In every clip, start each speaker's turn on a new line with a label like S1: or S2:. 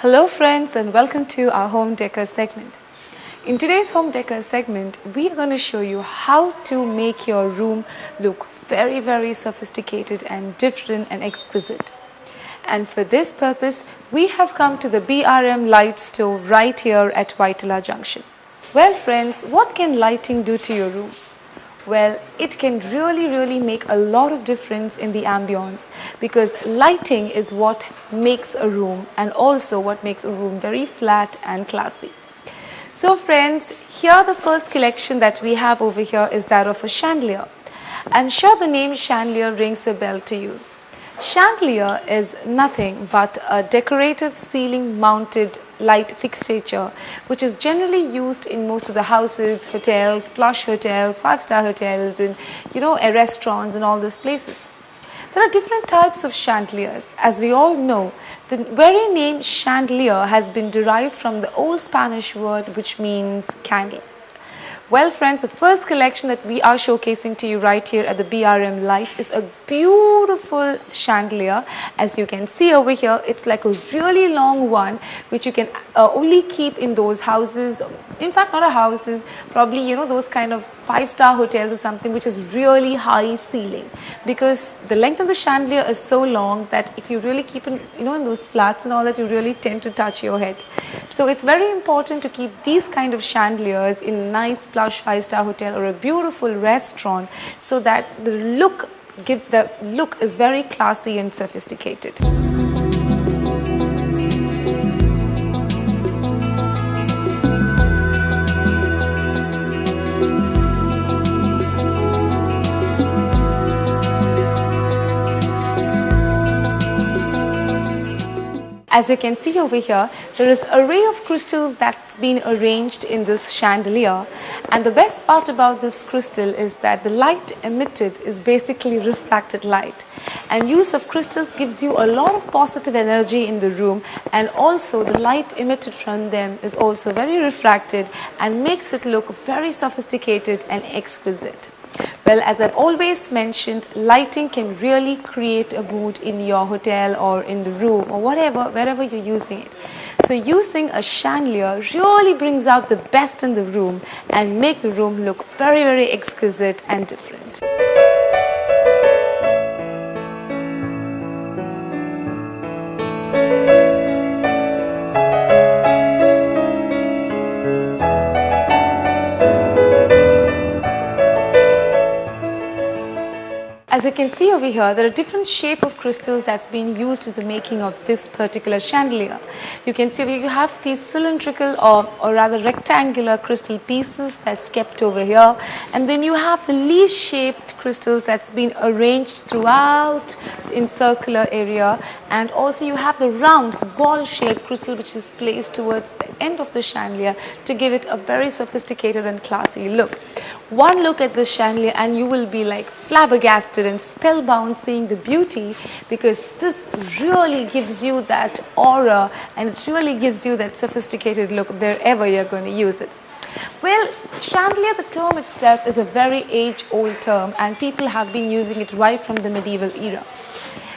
S1: Hello friends and welcome to our home decor segment. In today's home decor segment, we are going to show you how to make your room look very sophisticated and different and exquisite. And for this purpose, we have come to the BRM light store right here at Vytila Junction. Well friends, what can lighting do to your room? Well, it can really make a lot of difference in the ambience because lighting is what makes a room and also what makes a room very flat and classy. So friends, here the first collection that we have over here is that of a chandelier. I'm sure the name chandelier rings a bell to you. Chandelier is nothing but a decorative ceiling mounted light fixture which is generally used in most of the houses, hotels, plush hotels, five-star hotels and restaurants and all those places. There are different types of chandeliers. As we all know, the very name chandelier has been derived from the old Spanish word which means candle. Well friends, the first collection that we are showcasing to you right here at the BRM Lights is a beautiful chandelier. As you can see over here, it's like a really long one which you can only keep in those houses, in fact not a houses, probably those kind of five-star hotels or something which is really high ceiling, because the length of the chandelier is so long that if you really keep it in those flats and all that, you really tend to touch your head. So it's very important to keep these kind of chandeliers in a nice plush five-star hotel or a beautiful restaurant so that the look is very classy and sophisticated. As you can see over here, there is an array of crystals that's been arranged in this chandelier, and the best part about this crystal is that the light emitted is basically refracted light, and use of crystals gives you a lot of positive energy in the room, and also the light emitted from them is also very refracted and makes it look very sophisticated and exquisite. Well, as I've always mentioned, lighting can really create a mood in your hotel or in the room or wherever you're using it. So using a chandelier really brings out the best in the room and make the room look very exquisite and different. As you can see over here, there are different shape of crystals that's been used in the making of this particular chandelier. You can see you have these cylindrical or rather rectangular crystal pieces that's kept over here, and then you have the leaf-shaped crystals that's been arranged throughout in circular area, and also you have the round, the ball-shaped crystal which is placed towards the end of the chandelier to give it a very sophisticated and classy look. One look at this chandelier and you will be like flabbergasted and spellbound seeing the beauty, because this really gives you that aura and it really gives you that sophisticated look wherever you're going to use it. Well, chandelier, the term itself is a very age-old term and people have been using it right from the medieval era.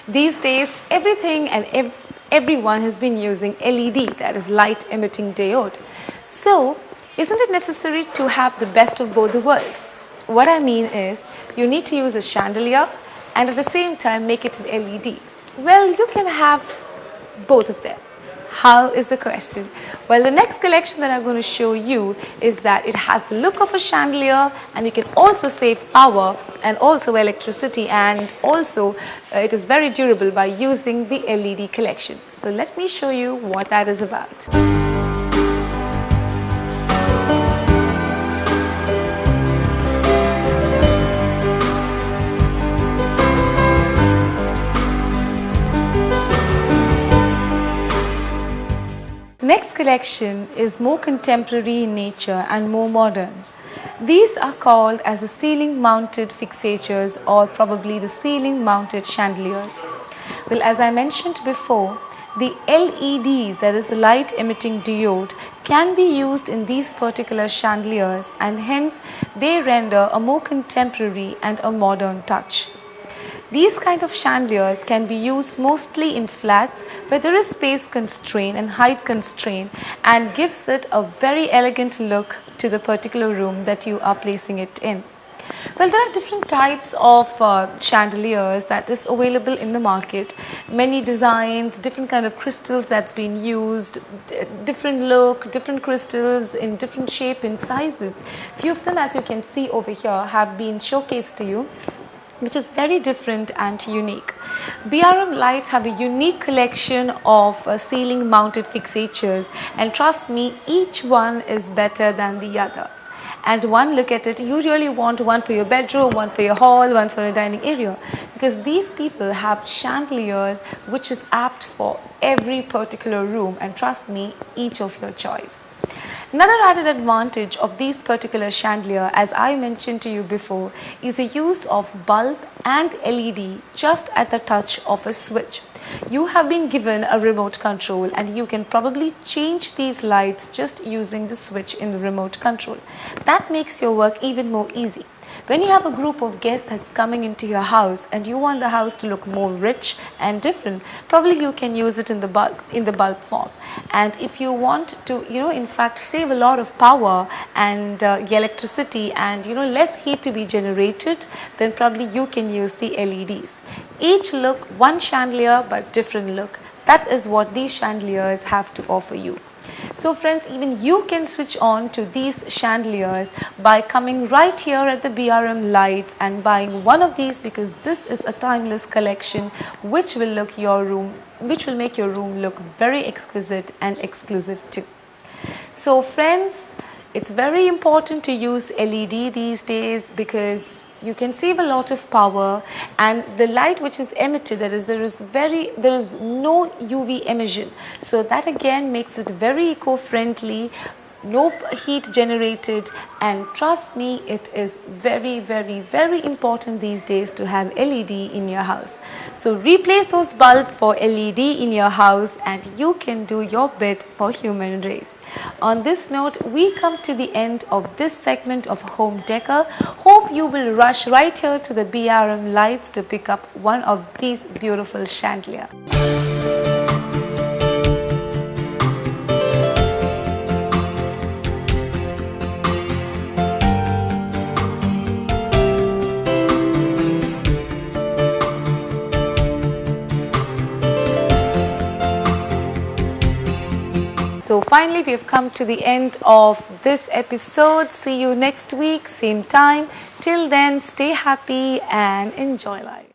S1: These days, everything and everyone has been using LED, that is light emitting diode. So, isn't it necessary to have the best of both the worlds? What I mean is, you need to use a chandelier and at the same time make it an LED. Well, you can have both of them. How is the question? Well, the next collection that I'm going to show you is that it has the look of a chandelier and you can also save power and also electricity, and also it is very durable by using the LED collection. So let me show you what that is about. Next collection is more contemporary in nature and more modern. These are called as the ceiling mounted fixatures or probably the ceiling mounted chandeliers. Well, as I mentioned before, the LEDs, that is the light emitting diode, can be used in these particular chandeliers, and hence they render a more contemporary and a modern touch. These kind of chandeliers can be used mostly in flats where there is space constraint and height constraint, and gives it a very elegant look to the particular room that you are placing it in. Well, there are different types of chandeliers that is available in the market. Many designs, different kind of crystals that's been used, different look, different crystals in different shape and sizes. Few of them, as you can see over here, have been showcased to you, which is very different and unique. BRM lights have a unique collection of ceiling mounted fixatures, and trust me, each one is better than the other. And one look at it, you really want one for your bedroom, one for your hall, one for a dining area, because these people have chandeliers which is apt for every particular room, and trust me, each of your choice. Another added advantage of these particular chandelier, as I mentioned to you before, is the use of bulb and LED just at the touch of a switch. You have been given a remote control, and you can probably change these lights just using the switch in the remote control. That makes your work even more easy. When you have a group of guests that's coming into your house and you want the house to look more rich and different, probably you can use it in the bulb form. And if you want to, in fact save a lot of power and electricity and less heat to be generated, then probably you can use the LEDs. Each look, one chandelier but different look. That is what these chandeliers have to offer you. So friends, even you can switch on to these chandeliers by coming right here at the BRM lights and buying one of these, because this is a timeless collection which will make your room look very exquisite and exclusive too. So friends, it's very important to use LED these days because you can save a lot of power, and the light which is emitted, there is no UV emission, so that again makes it very eco-friendly, no heat generated, and trust me, it is very, very, very important these days to have LED in your house. So replace those bulbs for LED in your house and you can do your bit for human race. On this note, we come to the end of this segment of Home Decor. Hope you will rush right here to the BRM lights to pick up one of these beautiful chandeliers. So finally, we have come to the end of this episode. See you next week, same time. Till then, stay happy and enjoy life.